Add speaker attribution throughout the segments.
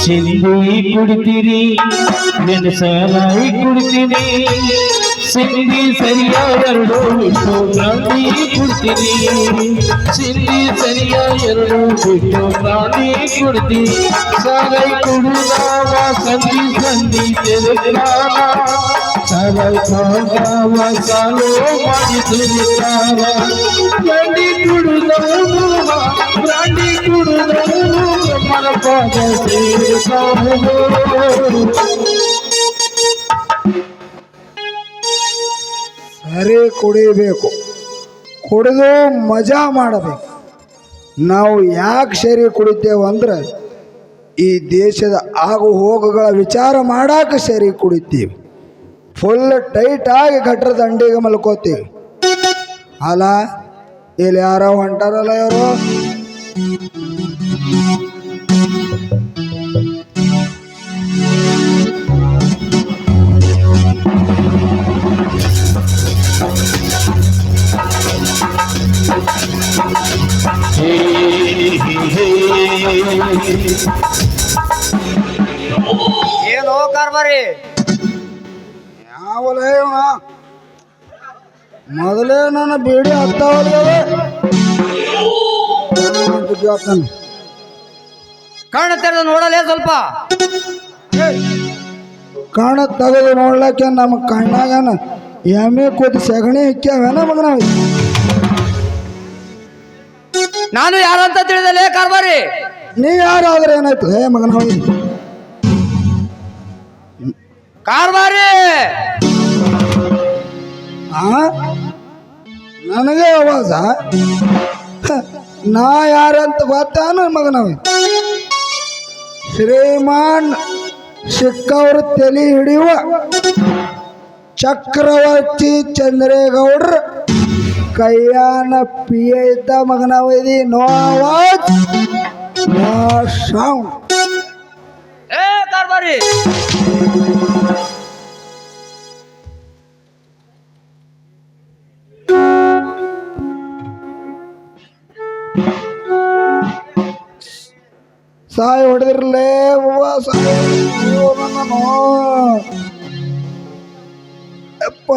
Speaker 1: ಸಿಂಧಿ ಕುಡ್ತೀರಿ ಮೆಣಸಾಲಾಯಿ ಕುಡ್ತೀನಿ ಸಿಂಧಿ ಸರಿಯ ಎರಡು ಬಿಟ್ಟು ಪ್ರಾಣಿ ಕುಡ್ತೀನಿ ಸಿಂಧಿ ಸರಿಯ ಎರಡು ಬಿಟ್ಟು ಪ್ರಾಣಿ ಕುಡ್ತೀನಿ ಸಾಲೈ ಕುಡುದಾವ ಸಂಧಿ ಸಂಧಿ ತೆರೆದಾವ ಸಾಲೈ ಕಾವ ಸಾಲು ಮಾಡಿ ತುಳಿದಾವ ಪ್ರಾಣಿ ಕುಡುದವ ಪ್ರಾಣಿ ಕುಡುದವ ಮನಪಾದ
Speaker 2: ಸರಿ ಕುಡಿಬೇಕು, ಕುಡಿದು ಮಜಾ ಮಾಡಬೇಕು. ನಾವು ಯಾಕೆ ಸರಿ ಕುಡಿತೇವೆ ಅಂದ್ರೆ ಈ ದೇಶದ ಆಗು ಹೋಗುಗಳ ವಿಚಾರ ಮಾಡಾಕ ಸರಿ ಕುಡಿತೀವಿ. ಫುಲ್ ಟೈಟ್ ಆಗಿ ಗಟ್ರ ದಂಡಿಗೆ ಮಲ್ಕೋತೀವಿ. ಅಲ್ಲ ಇಲ್ಲಿ ಯಾರೋ ಹೊಂಟಾರಲ್ಲ ಇವರು.
Speaker 3: ಏನು ಕಾರ್ಬಾರಿ
Speaker 2: ಯಾವಲೇ ಮೊದಲೇ ನನ್ನ ಬೇಡಿ ಹತ್ತಾವಲ್ಲ
Speaker 3: ಕಣ್ಣು ತೆರೆದು ನೋಡಲೇ ಸ್ವಲ್ಪ.
Speaker 2: ಕಣ್ಣು ತೆಗೆದು ನೋಡ್ಲಕ್ಕೆ ನಮ್ಮ ಕಣ್ಣಾಗನ ಎಮ್ಮೆ ಕೂತಿ ಸಗಣಿ ಇಕ್ಕ್ಯಾವೇನ ಮಗನ.
Speaker 3: ನಾನು ಯಾರಂತ ತಿಳಿದಲೇ ಕಾರ್ಬಾರಿ?
Speaker 2: ನೀ ಯಾರಾದ್ರೆ ಏನಾಯ್ತು ಹೇ ಮಗನ?
Speaker 3: ಕಾರ್ಬಾರಿ
Speaker 2: ನನಗೆ ಆವಾಜ ನಾ ಯಾರಂತ ಗೊತ್ತಾನ ಮಗನ? ಶ್ರೀಮಾನ್ ಸಿಕ್ಕವ್ರ ತಲೆ ಹಿಡಿಯುವ ಚಕ್ರವರ್ತಿ ಚಂದ್ರೇಗೌಡ್ರ ಕೈಯಾನ ಪಿಯ ಇದ್ದ ಮಗನವ ಇದಿ. ನೋ ಆವಾಜ್ ನೋ ಸೌಂಡ್.
Speaker 3: ಏ ಕಾರ್ಬಾರಿ
Speaker 2: ಸಾಯಿ ಹೊಡೆದಿರ್ಲೇ ಅಪ್ಪ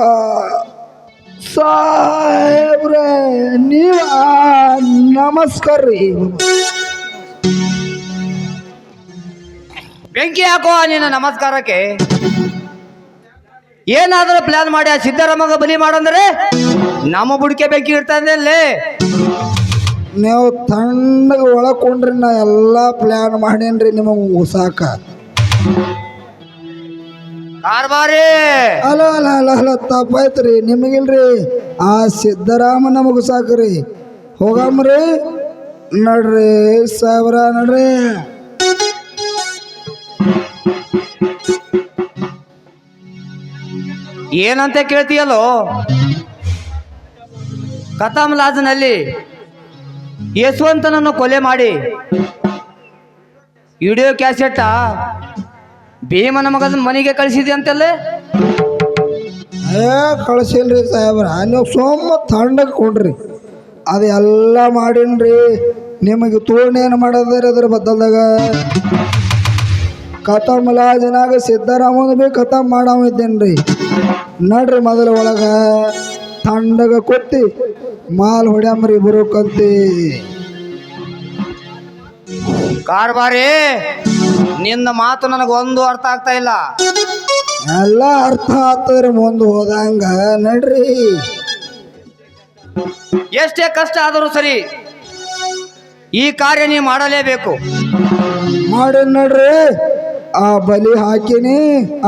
Speaker 2: ಸಾಹೇಬ್ರೆ ನೀವ ನಮಸ್ಕಾರ ರೀ.
Speaker 3: ಬೆಂಕಿ ಹಾಕೋ ನಿನ್ನ ನಮಸ್ಕಾರಕ್ಕೆ. ಏನಾದರೂ ಪ್ಲಾನ್ ಮಾಡಿ ಆ ಸಿದ್ದರಾಮಗ ಬಲಿ ಮಾಡಂದ್ರೆ ನಮ್ಮ ಬುಡಕೆ ಬೆಂಕಿ ಇಡ್ತಾನೆ.
Speaker 2: ನೀವು ತಣ್ಣಗೆ ಒಳಕೊಂಡ್ರಿ ನಾ ಎಲ್ಲ ಪ್ಲ್ಯಾನ್ ಮಾಡೇನ್ರಿ ನಿಮಗೆ ಉಸಾಕ.
Speaker 3: ಕಾರ್ಬಾರಿ
Speaker 2: ಅಲ್ಲ ಅಲ್ಲ ಅಲ್ಲ ಅಲ್ಲ ತಪ್ಪಾಯ್ತ್ರಿ ನಿಮಗಿಲ್ರಿ. ಆ ಸಿದ್ದರಾಮ ನಮಗೆ ಸಾಕ್ರಿ. ಹೋಗಮ್ರಿ ನಡ್ರಿ ಸಾಬ್ರ ನಡ್ರಿ.
Speaker 3: ಏನಂತ ಕೇಳ್ತೀಯಲ್ಲೋ? ಕತಾಮ್ ಲಾಜ್ನಲ್ಲಿ ಯಶವಂತನನ್ನು ಕೊಲೆ ಮಾಡಿ ವಿಡಿಯೋ ಕ್ಯಾಸೆಟ್ಟ ಭೀಮನ ಮಗನ ಮನೆಗೆ ಕಳಿಸಿದೆ ಅಂತಲ್ಲೇ?
Speaker 2: ಕಳಿಸಿಲ್ರಿ ಸಾಹೇಬ್ರ, ನೀವು ಸೋಮ ತಣ್ಣಗೆ ಕೊಡ್ರಿ. ಅದೆಲ್ಲ ಮಾಡೀನ್ರಿ. ನಿಮಗೆ ತೋಣೇನು ಮಾಡೋದ್ರಿ ಅದ್ರ ಬದ್ದಲ್ದಾಗ? ಖತಮ್ ಲಾಜಿನಾಗ ಸಿದ್ದರಾಮನ ಭೀ ಖತಮ್ ಮಾಡವ ಇದ್ದೇನ್ರಿ. ನಡ್ರಿ ಮೊದಲು ಒಳಗ ತಣ್ಣಗ ಕೊತ್ತಿ ಮಾಲ್ ಹೊಡ್ಯಾಮ್ರಿ ಇಬ್ಬರು ಕಲ್ತಿ.
Speaker 3: ಕಾರ್ಬಾರಿ ನಿನ್ನ ಮಾತು ನನಗೆ ಒಂದು ಅರ್ಥ ಆಗ್ತಾ ಇಲ್ಲ.
Speaker 2: ಎಲ್ಲ ಅರ್ಥ ಆಗ್ತದ್ರಿ ಮುಂದೆ ಹೋದಂಗ. ನಡ್ರಿ.
Speaker 3: ಎಷ್ಟೇ ಕಷ್ಟ ಆದರೂ ಸರಿ ಈ ಕಾರ್ಯ ನೀವು ಮಾಡಲೇಬೇಕು.
Speaker 2: ಮಾಡಿ ನಡ್ರಿ. ಆ ಬಲಿ ಹಾಕಿನಿ,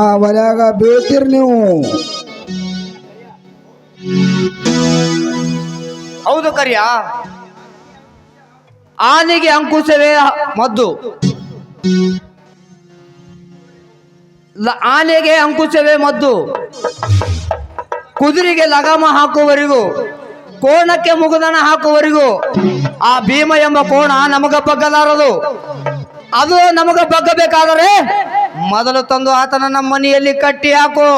Speaker 2: ಆ ಬಲಿಯಾಗ ಬೇಕಿರಿ ನೀವು.
Speaker 3: ಹೌದು ಕರಿಯ, ಆನೆಗೆ ಅಂಕುಶವೇ ಮದ್ದು. ಆನೆಗೆ ಅಂಕುಶವೇ ಮದ್ದು. ಕುದುರೆಗೆ ಲಗಾಮ ಹಾಕುವವರೆಗೂ, ಕೋಣಕ್ಕೆ ಮುಗುದನ ಹಾಕುವವರೆಗೂ ಆ ಭೀಮ ಎಂಬ ಕೋಣ ನಮಗ ಬಗ್ಗಲಾರದು. ಅದು ನಮಗ ಬಗ್ಗಬೇಕಾದರೆ ಮೊದಲು ತಂದು ಆತನ ನಮ್ಮ ಮನೆಯಲ್ಲಿ ಕಟ್ಟಿ ಹಾಕು.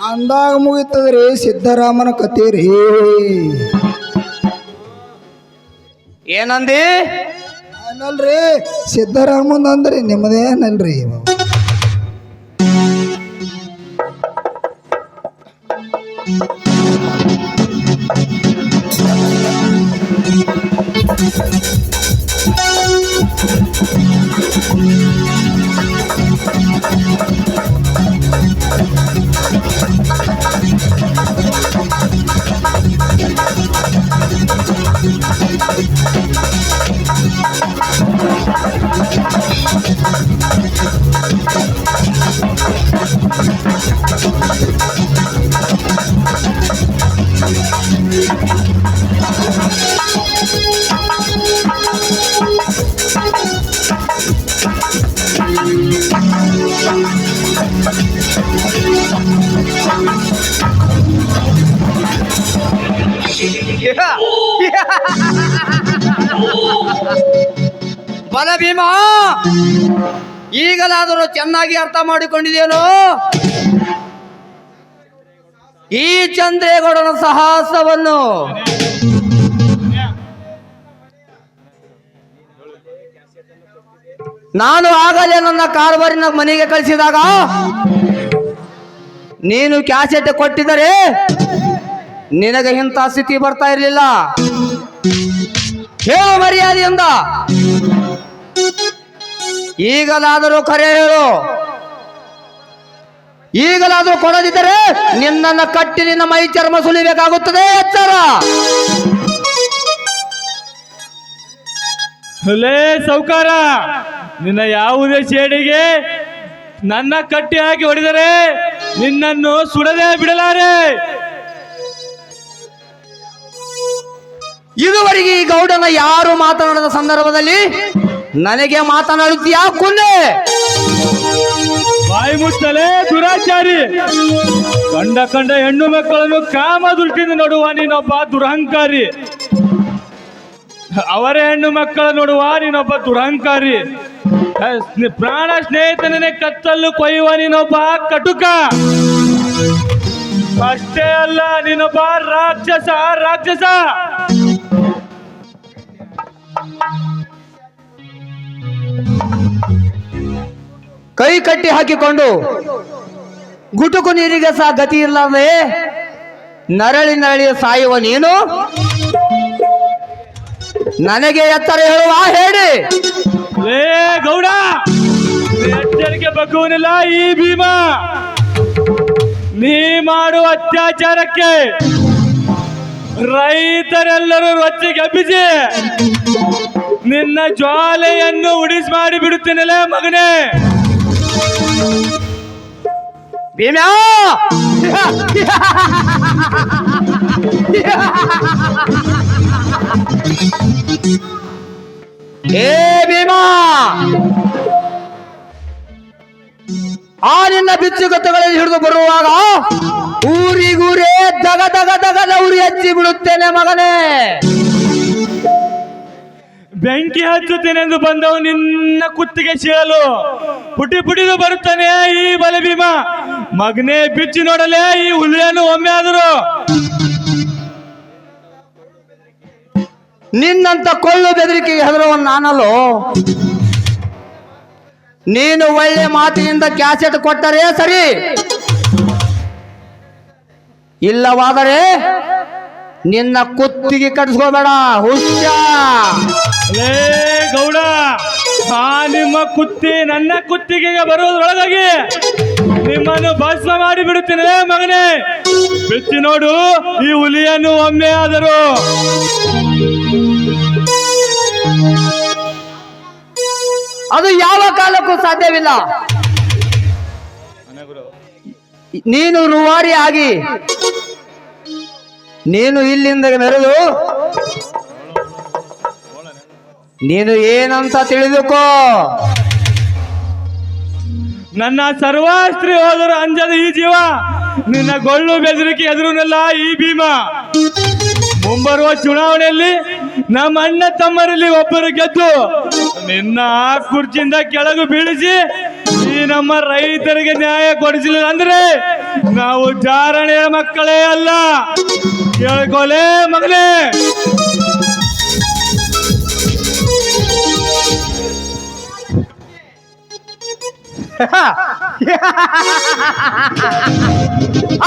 Speaker 2: ಅಂದಾಗ ಮುಗಿತದ್ರಿ ಸಿದ್ದರಾಮನ ಕತೆ ರೀ.
Speaker 3: ಏನಂದಿ?
Speaker 2: ಏನಲ್ರಿ ಸಿದ್ದರಾಮನ್ ಅಂದ್ರಿ ನಿಮ್ಮದೇನಲ್ರಿ
Speaker 3: ಬಲ ಭೀಮ, ಈಗಲಾದರೂ ಚೆನ್ನಾಗಿ ಅರ್ಥ ಮಾಡಿಕೊಂಡಿದೇನೋ? ಈ ಚಂದ್ರೇಗೌಡನ ಸಾಹಸವನ್ನು ನಾನು ಆಗಲೇ ನನ್ನ ಕಾರ್ಬಾರಿನ ಮನೆಗೆ ಕಳಿಸಿದಾಗ ನೀನು ಕ್ಯಾಸೆಟ್ ಕೊಟ್ಟಿದರೆ ನಿನಗೆ ಇಂಥ ಸ್ಥಿತಿ ಬರ್ತಾ ಇರಲಿಲ್ಲ. ಹೇಳು ಮರ್ಯಾದೆಯಿಂದ, ಈಗಲಾದರೂ ಕರೆ ಹೇಳು. ಈಗಲಾದರೂ ಕೊಡದಿದ್ದರೆ ನಿನ್ನನ್ನು ಕಟ್ಟಿ ನಿನ್ನ ಮೈ ಚರ್ಮ ಸುಲಿಬೇಕಾಗುತ್ತದೆ. ಎಚ್ಚರ.
Speaker 1: ಲೇ ಸೌಕಾರ, ನಿನ್ನ ಯಾವುದೇ ಸೇಡಿಗೆ ನನ್ನ ಕಟ್ಟಿ ಹಾಕಿ ಹೊಡೆದರೆ ನಿನ್ನನ್ನು ಸುಡದೆ ಬಿಡಲಾರೆ.
Speaker 3: ಇದುವರೆಗೆ ಈ ಗೌಡನ ಯಾರು ಮಾತನಾಡದ ಸಂದರ್ಭದಲ್ಲಿ ನನಗೆ ಮಾತನಾಡುತ್ತೀಯಾ? ಕುಂದೆ
Speaker 1: ಬಾಯಿ ಮುಚ್ಚಲೇ ದುರಾಚಾರಿ. ಕಂಡ ಹೆಣ್ಣು ಮಕ್ಕಳನ್ನು ಕಾಮ ದೃಷ್ಟಿಯಿಂದ ನೋಡುವ ನೀನೊಬ್ಬ ದುರಹಂಕಾರಿ. ಅವರೇ ಹೆಣ್ಣು ಮಕ್ಕಳ ನೋಡುವ ನೀನೊಬ್ಬ ದುರಹಂಕಾರಿ. ಪ್ರಾಣ ಸ್ನೇಹಿತನೇ ಕತ್ತಲು ಕೊಯ್ಯುವ ನೀನೊಬ್ಬ ಕಟುಕ. ಅಷ್ಟೇ ಅಲ್ಲ, ನೀನೊಬ್ಬ ರಾಕ್ಷಸ.
Speaker 3: ಕೈ ಕಟ್ಟಿ ಹಾಕಿಕೊಂಡು ಗುಟುಕು ನೀರಿಗೆ ಸಹ ಗತಿ ಇಲ್ಲದೆ ನರಳಿ ಸಾಯುವ ನೀನು ನನಗೆ ಎತ್ತರ ಹೇಳುವ? ಹೇಳಿ.
Speaker 1: ಲೇ ಗೌಡ, ಎಚ್ಚರಿಕೆ ಬಗ್ಗುವನಿಲ್ಲ ಈ ಭೀಮ. ನೀ ಮಾಡುವ ಅತ್ಯಾಚಾರಕ್ಕೆ ರೈತರೆಲ್ಲರೂ ರೊಚ್ಚಿಗೆ ಹಬ್ಬಿಸಿ ನಿನ್ನ ಜ್ವಾಲೆಯನ್ನು ಉಡಿಸಿ ಮಾಡಿ ಬಿಡುತ್ತೇನಲ್ಲ ಮಗನೇ.
Speaker 3: ಭೀಮ್ಯಾ, ಏ ಭೀಮಾ, ಆ ನಿನ್ನ ಬಿಚ್ಚುಗತ್ತಗಳಲ್ಲಿ ಹಿಡಿದು ಬರುವಾಗ ಊರಿಗೂರೇ ದಗ ಉರಿ ಹಚ್ಚಿ ಬಿಡುತ್ತೇನೆ ಮಗನೇ.
Speaker 1: ಬೆಂಕಿ ಹಚ್ಚುತ್ತೇನೆಂದು ಬಂದವು ನಿನ್ನ ಕುತ್ತಿಗೆ ಸೀಳಲು ಪುಟಿದು ಬರುತ್ತಾನೆ ಈ ಬಲಭೀಮ. ಮಗನೇ, ಬಿಚ್ಚಿ ನೋಡಲೇ ಈ ಹುಲಿಯನ್ನು ಒಮ್ಮೆ ಆದರೂ.
Speaker 3: ನಿನ್ನಂತ ಕೊಳ್ಳು ಬೆದರಿಕೆಗೆ ಹೆದರುವ ನಾನಲ್ಲೋ. ನೀನು ಒಳ್ಳೆ ಮಾತಿನಿಂದ ಕ್ಯಾಸೆಟ್ ಕೊಟ್ಟರೆ ಸರಿ, ಇಲ್ಲವಾದರೆ ನಿನ್ನ ಕುತ್ತಿಗೆ ಕಟ್ಟಿಸ್ಕೋಬೇಡ. ಹುಷ
Speaker 1: ಲೇ ಗೌಡ, ಆ ನಿಮ್ಮ ಕುತ್ತಿ ನನ್ನ ಕುತ್ತಿಗೆಗೆ ಬರುವುದರೊಳಗಾಗಿ ನಿಮ್ಮನ್ನು ಭಸ್ಮ ಮಾಡಿ ಬಿಡುತ್ತೇನೆ ಮಗನೇ. ಬಿಚ್ಚಿ ನೋಡು ಈ ಹುಲಿಯನ್ನು ಒಮ್ಮೆ ಆದರೂ.
Speaker 3: ಅದು ಯಾವ ಕಾಲಕ್ಕೂ ಸಾಧ್ಯವಿಲ್ಲ. ನೀನು ರೂವಾರಿ ಆಗಿ ನೀನು ಇಲ್ಲಿಂದ ಮೆರೆದು ನೀನು ಏನಂತ ತಿಳಿದುಕೋ.
Speaker 1: ನನ್ನ ಸರ್ವಾಸ್ತ್ರಿ ಹೋದರು ಅಂಜದ ಈ ಜೀವ ನಿನ್ನ ಗೊಳ್ಳು ಬೆದರಿಕೆ ಎದುರುನೆಲ್ಲ ಈ ಭೀಮ. ಮುಂಬರುವ ಚುನಾವಣೆಯಲ್ಲಿ ನಮ್ಮ ಅಣ್ಣ ತಮ್ಮರಲ್ಲಿ ಒಬ್ಬರು ಗೆದ್ದು ನಿನ್ನ ಕುರ್ಚಿಯಿಂದ ಕೆಳಗೂ ಬೀಳಿಸಿ ಈ ನಮ್ಮ ರೈತರಿಗೆ ನ್ಯಾಯ ಕೊಡಿಸಲಿಲ್ಲ ಅಂದ್ರೆ ನಾವು ಜಾರಣೆಯ ಮಕ್ಕಳೇ ಅಲ್ಲ. ಕೇಳ್ಕೊಲೇ ಮಗನೇ.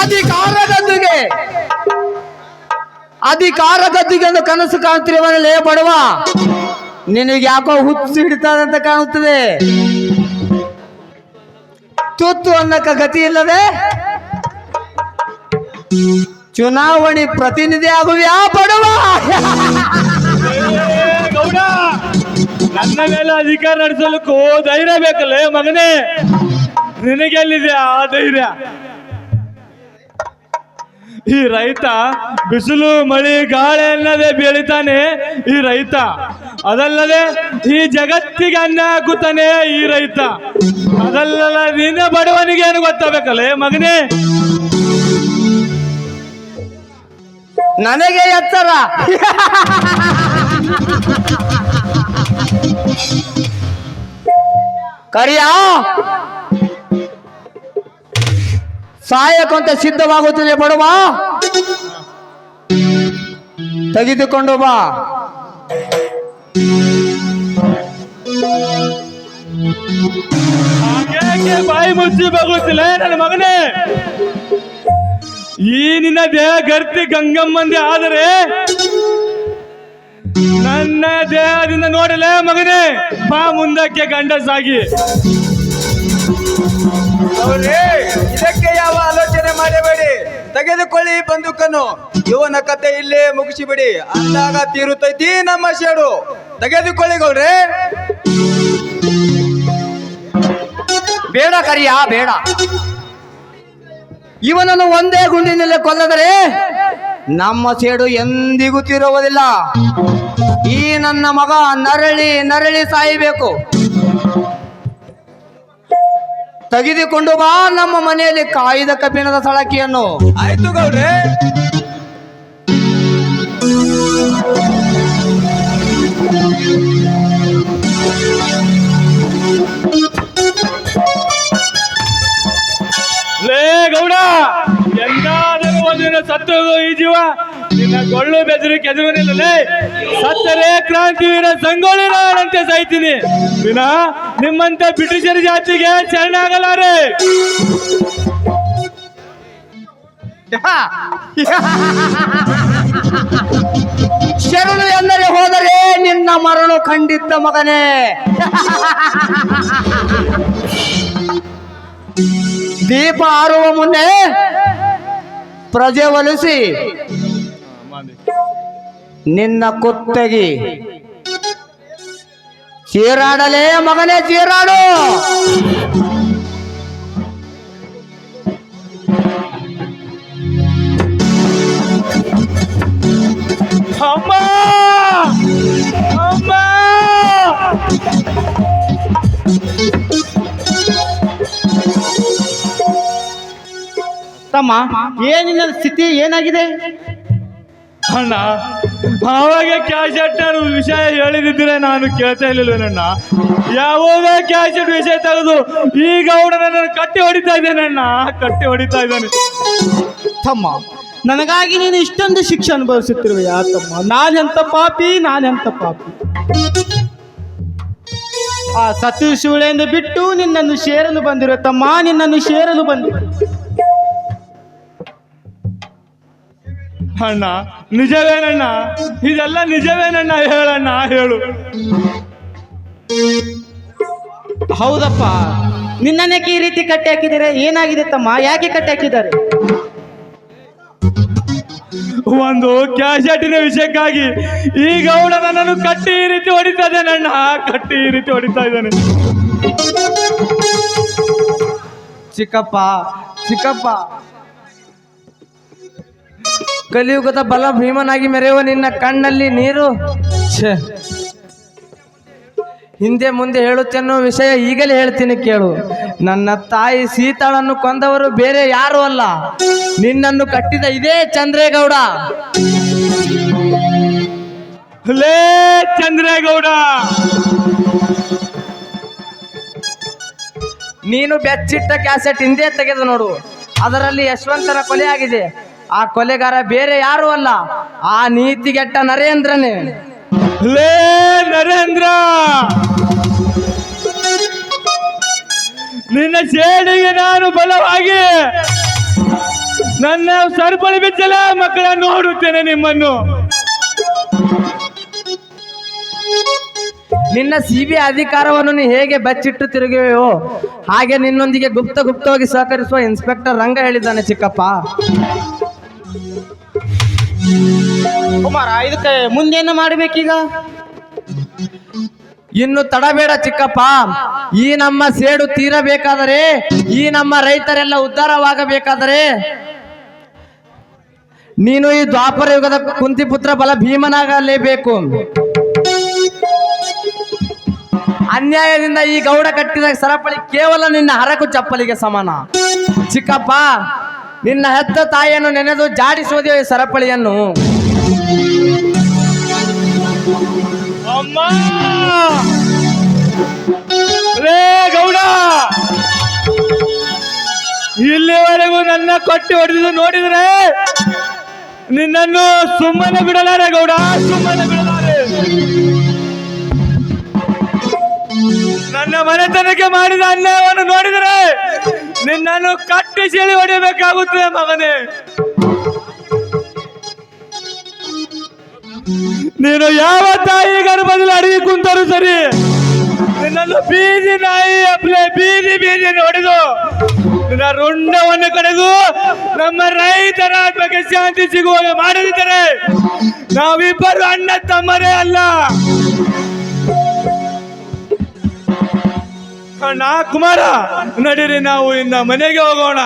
Speaker 3: ಅಧಿಕಾರ ಗದ್ದುಗೆ ಒಂದು ಕನಸು ಕಾಣ್ತಿರುವಲ್ಲೇ ಬಡವ, ನಿನಗೆ ಯಾಕೋ ಹುಚ್ಚು ಹಿಡಿತಾದಂತ ಕಾಣುತ್ತದೆ. ತುತ್ತು ಅನ್ನಕ್ಕ ಗತಿ ಇಲ್ಲದೆ ಚುನಾವಣೆ ಪ್ರತಿನಿಧಿ ಆಗುವ್ಯಾ ಬಡವ?
Speaker 1: ಗೌಡ, ನನ್ನ ಮೇಲೆ ಅಧಿಕಾರ ನಡೆಸಲಿಕ್ಕೂ ಧೈರ್ಯ ಬೇಕಲ್ಲ ಮಗನೇ. ನಿನಗೆಲ್ಲಿದೆ ಆ ಧೈರ್ಯ? ಈ ರೈತ ಬಿಸಿಲು ಮಳಿ ಗಾಳಿ ಅನ್ನದೇ ಬೆಳಿತಾನೆ ಈ ರೈತ. ಅದಲ್ಲದೆ ಈ ಜಗತ್ತಿಗೆ ಅನ್ನ ಹಾಕುತ್ತಾನೆ ಈ ರೈತ. ಅದಲ್ಲ ನಿನ್ನ ಬಡವನಿಗೆ ಏನು ಗೊತ್ತಾಗಬೇಕಲ್ಲ ಮಗನೇ.
Speaker 3: ನನಗೆ ಎತ್ತರ ಕರಿಯ ಸಾಯಕ್ಕಂತ ಸಿದ್ಧವಾಗುತ್ತದೆ ಬಡವ, ತೆಗೆದುಕೊಂಡು ಬಾ.
Speaker 1: ಹಾಗೆ ಬಾಯಿ ಮುಚ್ಚಿ ಬಗುತ್ತಿಲ್ಲ ನನ್ನ ಮಗನೇ. ಈ ನಿನ್ನ ದೇಹ ಗರ್ತಿ ಗಂಗಮ್ಮಂದಿ ಆದರೆ ನನ್ನ ದೇಹದಿಂದ ನೋಡಲೇ ಮಗನೇ. ಬಾ ಮುಂದಕ್ಕೆ ಗಂಡಸಾಗಿ.
Speaker 4: ಇದಕ್ಕೆ ಯಾವ ಆಲೋಚನೆ ಮಾಡಬೇಡಿ, ತೆಗೆದುಕೊಳ್ಳಿ ಬಂದೂಕನ್ನು. ಇವನ ಕತೆ ಇಲ್ಲೇ ಮುಗಿಸಿಬಿಡಿ, ಅಂದಾಗ ತೀರುತ್ತೈತಿ ನಮ್ಮ ಸೇಡು. ತೆಗೆದುಕೊಳ್ಳಿ ಗೌಡ್ರೆ.
Speaker 3: ಬೇಡ ಕರಿಯ ಬೇಡ, ಇವನನ್ನು ಒಂದೇ ಗುಂಡಿನಲ್ಲೇ ಕೊಲ್ಲದರೆ ನಮ್ಮ ಸೇಡು ಎಂದಿಗೂ ತೀರುವುದಿಲ್ಲ. ಈ ನನ್ನ ಮಗ ನರಳಿ ನರಳಿ ಸಾಯಬೇಕು. ತೆಗೆದುಕೊಂಡು ಬಾ ನಮ್ಮ ಮನೆಯಲ್ಲಿ ಕಾಯ್ದ ಕಬ್ಬಿಣದ ಸಳಕಿಯನ್ನು.
Speaker 4: ಆಯ್ತು ಗೌಡ್ರೆ.
Speaker 1: ಲೇ ಗೌಡ, ಎಂದಾದರೂ ಒಂದಿನ ಸತ್ತು ಈ ಜೀವ ನಿನ್ನ ಗೊಳ್ಳು ಬೆದರಿಕೆ ಎದುರುನಿಲ್ಲಲೇ. ಸತ್ತರೆ ಕ್ರಾಂತಿವೀರ ಸಂಗೊಳ್ಳಿ ರಾಯಣ್ಣಂತೆ ಸಾಯ್ತೀನಿ ವಿನ ನಿಮ್ಮಂತ ಬ್ರಿಟಿಷರ ಜಾತಿಗೆ ಶರಣಾಗಲಾರೆ.
Speaker 3: ಶರಣು ಎಂದರೆ ಹೋದರೆ ನಿನ್ನ ಮರಳು ಖಂಡಿತ ಮಗನೇ. ದೀಪ ಆರುವ ಮುನ್ನೆ ಪ್ರಜ್ವಲಿಸಿ ನಿನ್ನ ಕುತ್ತಗಿ ಚೀರಾಡಲೇ ಮಗನೇ, ಚೀರಾಡು.
Speaker 1: ಅಮ್ಮ ಅಮ್ಮ,
Speaker 3: ತಮ್ಮ ಏನಿಲ್ಲ ಸ್ಥಿತಿ ಏನಾಗಿದೆ?
Speaker 1: ಅಣ್ಣ, ಆವಾಗ ಕ್ಯಾಸೆಟ್ ವಿಷಯ ಹೇಳಿದಿದ್ರೆ ನಾನು ಕೇಳ್ತಾ ಇರ್ಲಿಲ್ವೇನಣ್ಣ. ಯಾವುದೋ ಕ್ಯಾಸೆಟ್ ವಿಷಯ ತೆಗೆದು ಈಗ ಅವನು ನನ್ನನ್ನು ಕಟ್ಟಿ ಹೊಡಿತಾ ಇದ್ದೇನಣ್ಣ, ಕಟ್ಟಿ ಹೊಡಿತಾ ಇದ್ದಾನೆ.
Speaker 5: ತಮ್ಮ, ನನಗಾಗಿ ನೀನು ಇಷ್ಟೊಂದು ಶಿಕ್ಷೆ ಅನುಭವಿಸುತ್ತಿರುವೆಯಾ ತಮ್ಮ? ನಾನೆಂತ ಪಾಪಿ, ನಾನೆಂತ ಪಾಪಿ. ಆ ಸತು ಶಿವಳೆಂದು ಬಿಟ್ಟು ನಿನ್ನನ್ನು ಸೇರಲು ಬಂದಿರೋ ತಮ್ಮ, ನಿನ್ನನ್ನು ಸೇರಲು ಬಂದಿರೋ.
Speaker 1: ಅಣ್ಣ, ನಿಜವೇನಣ್ಣ? ಇದೆಲ್ಲ ನಿಜವೇನಣ್ಣ? ಹೇಳಣ್ಣ, ಹೇಳು.
Speaker 5: ಹೌದಪ್ಪ, ನಿನ್ನನ್ನೇಕೆ ಈ ರೀತಿ ಕಟ್ಟಿ ಹಾಕಿದ್ದಾರೆ? ಏನಾಗಿದೆ ತಮ್ಮ? ಯಾಕೆ ಕಟ್ಟಿ ಹಾಕಿದ್ದಾರೆ?
Speaker 1: ಒಂದು ಕ್ಯಾಸೆಟಿನ ವಿಷಯಕ್ಕಾಗಿ ಈಗ ಅವನ ನನ್ನನ್ನು ಕಟ್ಟಿ ಈ ರೀತಿ ಹೊಡಿತಾ ಇದ್ದಾನಣ್ಣ, ಕಟ್ಟಿ ಈ ರೀತಿ ಹೊಡಿತಾ ಇದ್ದಾನೆ.
Speaker 4: ಚಿಕ್ಕಪ್ಪ, ಚಿಕ್ಕಪ್ಪ, ಕಲಿಯುಗದ ಬಲ ಭೀಮನಾಗಿ ಮೆರೆಯುವ ನಿನ್ನ ಕಣ್ಣಲ್ಲಿ ನೀರು. ಛೇ, ಹಿಂದೆ ಮುಂದೆ ಹೇಳುತ್ತೇನೋ ವಿಷಯ ಈಗಲೇ ಹೇಳ್ತೀನಿ ಕೇಳು. ನನ್ನ ತಾಯಿ ಸೀತಾಳನ್ನು ಕೊಂದವರು ಬೇರೆ ಯಾರು ಅಲ್ಲ, ನಿನ್ನನ್ನು ಕಟ್ಟಿದ ಇದೇ ಚಂದ್ರೇಗೌಡ.
Speaker 1: ಲೇ ಚಂದ್ರೇಗೌಡ,
Speaker 4: ನೀನು ಬೆಚ್ಚಿಟ್ಟ ಕ್ಯಾಸೆಟ್ ಹಿಂದೆ ತೆಗೆದು ನೋಡು, ಅದರಲ್ಲಿ ಯಶವಂತನ ಕೊಲೆ ಆಗಿದೆ. ಆ ಕೊಲೆಗಾರ ಬೇರೆ ಯಾರು ಅಲ್ಲ, ಆ ನೀತಿಗೆಟ್ಟ ನರೇಂದ್ರನೇ.
Speaker 1: ಲೇ ನರೇಂದ್ರ, ನಿನ್ನ ಸೇಡಿಗೆ ನಾನು ಬಲವಾಗಿ ನನ್ನ ಸರಪಳಿ ಬಿಚ್ಚಲ ಮಕ್ಕಳ ನೋಡುತ್ತೇನೆ ನಿಮ್ಮನ್ನು.
Speaker 4: ನಿನ್ನ ಸಿಬಿ ಅಧಿಕಾರವನ್ನು ನೀ ಹೇಗೆ ಬಚ್ಚಿಟ್ಟು ತಿರುಗುವೆಯೋ ಹಾಗೆ ನಿನ್ನೊಂದಿಗೆ ಗುಪ್ತವಾಗಿ ಸಹಕರಿಸುವ ಇನ್ಸ್ಪೆಕ್ಟರ್ ರಂಗ ಹೇಳಿದ್ದಾನೆ ಚಿಕ್ಕಪ್ಪ.
Speaker 5: ಕುಮಾರ, ಇದಕ್ಕೆ ಮುಂದೇನು ಮಾಡ್ಬೇಕೀಗ?
Speaker 4: ಇನ್ನು ತಡಬೇಡ ಚಿಕ್ಕಪ್ಪ. ಈ ನಮ್ಮ ಸೇಡು ತೀರಬೇಕಾದರೆ, ಈ ನಮ್ಮ ರೈತರೆಲ್ಲ ಉದ್ಧಾರವಾಗಬೇಕಾದರೆ ನೀನು ಈ ದ್ವಾಪರ ಯುಗದ ಕುಂತಿಪುತ್ರ ಬಲ ಭೀಮನಾಗಲೇಬೇಕು. ಅನ್ಯಾಯದಿಂದ ಈ ಗೌಡ ಕಟ್ಟಿದ ಸರಪಳಿ ಕೇವಲ ನಿನ್ನ ಹರಕು ಚಪ್ಪಲಿಗೆ ಸಮಾನ. ಚಿಕ್ಕಪ್ಪ, ನಿನ್ನ ಹೆತ್ತ ತಾಯಿಯನ್ನು ನೆನೆದು ಜಾಡಿಸುವುದೇ ಈ ಸರಪಳಿಯನ್ನು.
Speaker 1: ಅಮ್ಮ ರೇ ಗೌಡ, ಇಲ್ಲಿವರೆಗೂ ನನ್ನ ಕೊಟ್ಟಿ ಹೊಡೆದು ನೋಡಿದ್ರೆ ನಿನ್ನನ್ನು ಸುಮ್ಮನೆ ಬಿಡಲಾರೆ ಗೌಡ, ಸುಮ್ಮನೆ ಬಿಡಲಾರೆ. ನನ್ನ ಮನೆತನಕ್ಕೆ ಮಾಡಿದ ಅನ್ಯಾಯವನ್ನು ನೋಡಿದರೆ ನಿನ್ನನ್ನು ಕಟ್ಟಿ ಸೆಳಿ ಹೊಡೆಯಬೇಕಾಗುತ್ತದೆ ಮಗನೇ. ನೀನು ಯಾವ ತಾಯಿ ಗರ್ಭದಲ್ಲಿ ಅಡಗಿ ಕುಂತರೂ ಸರಿ, ನಿನ್ನನ್ನು ಬೀದಿ ನಾಯಿ ಅಪ್ಲೆ ಬೀದಿ ಹೊಡೆದು ನಿನ್ನ ರುಂಡವನ್ನು ಕಡೆದು ನಮ್ಮ ರೈತರ ಆತ್ಮಕ್ಕೆ ಶಾಂತಿ ಸಿಗುವಾಗ ಮಾಡದಿದ್ದರೆ ನಾವಿಬ್ಬರು ಅಣ್ಣ ತಮ್ಮರೇ ಅಲ್ಲ. ಅಣ್ಣ ಕುಮಾರ, ನಡೀರಿ ನಾವು ಇನ್ನ ಮನೆಗೆ ಹೋಗೋಣ.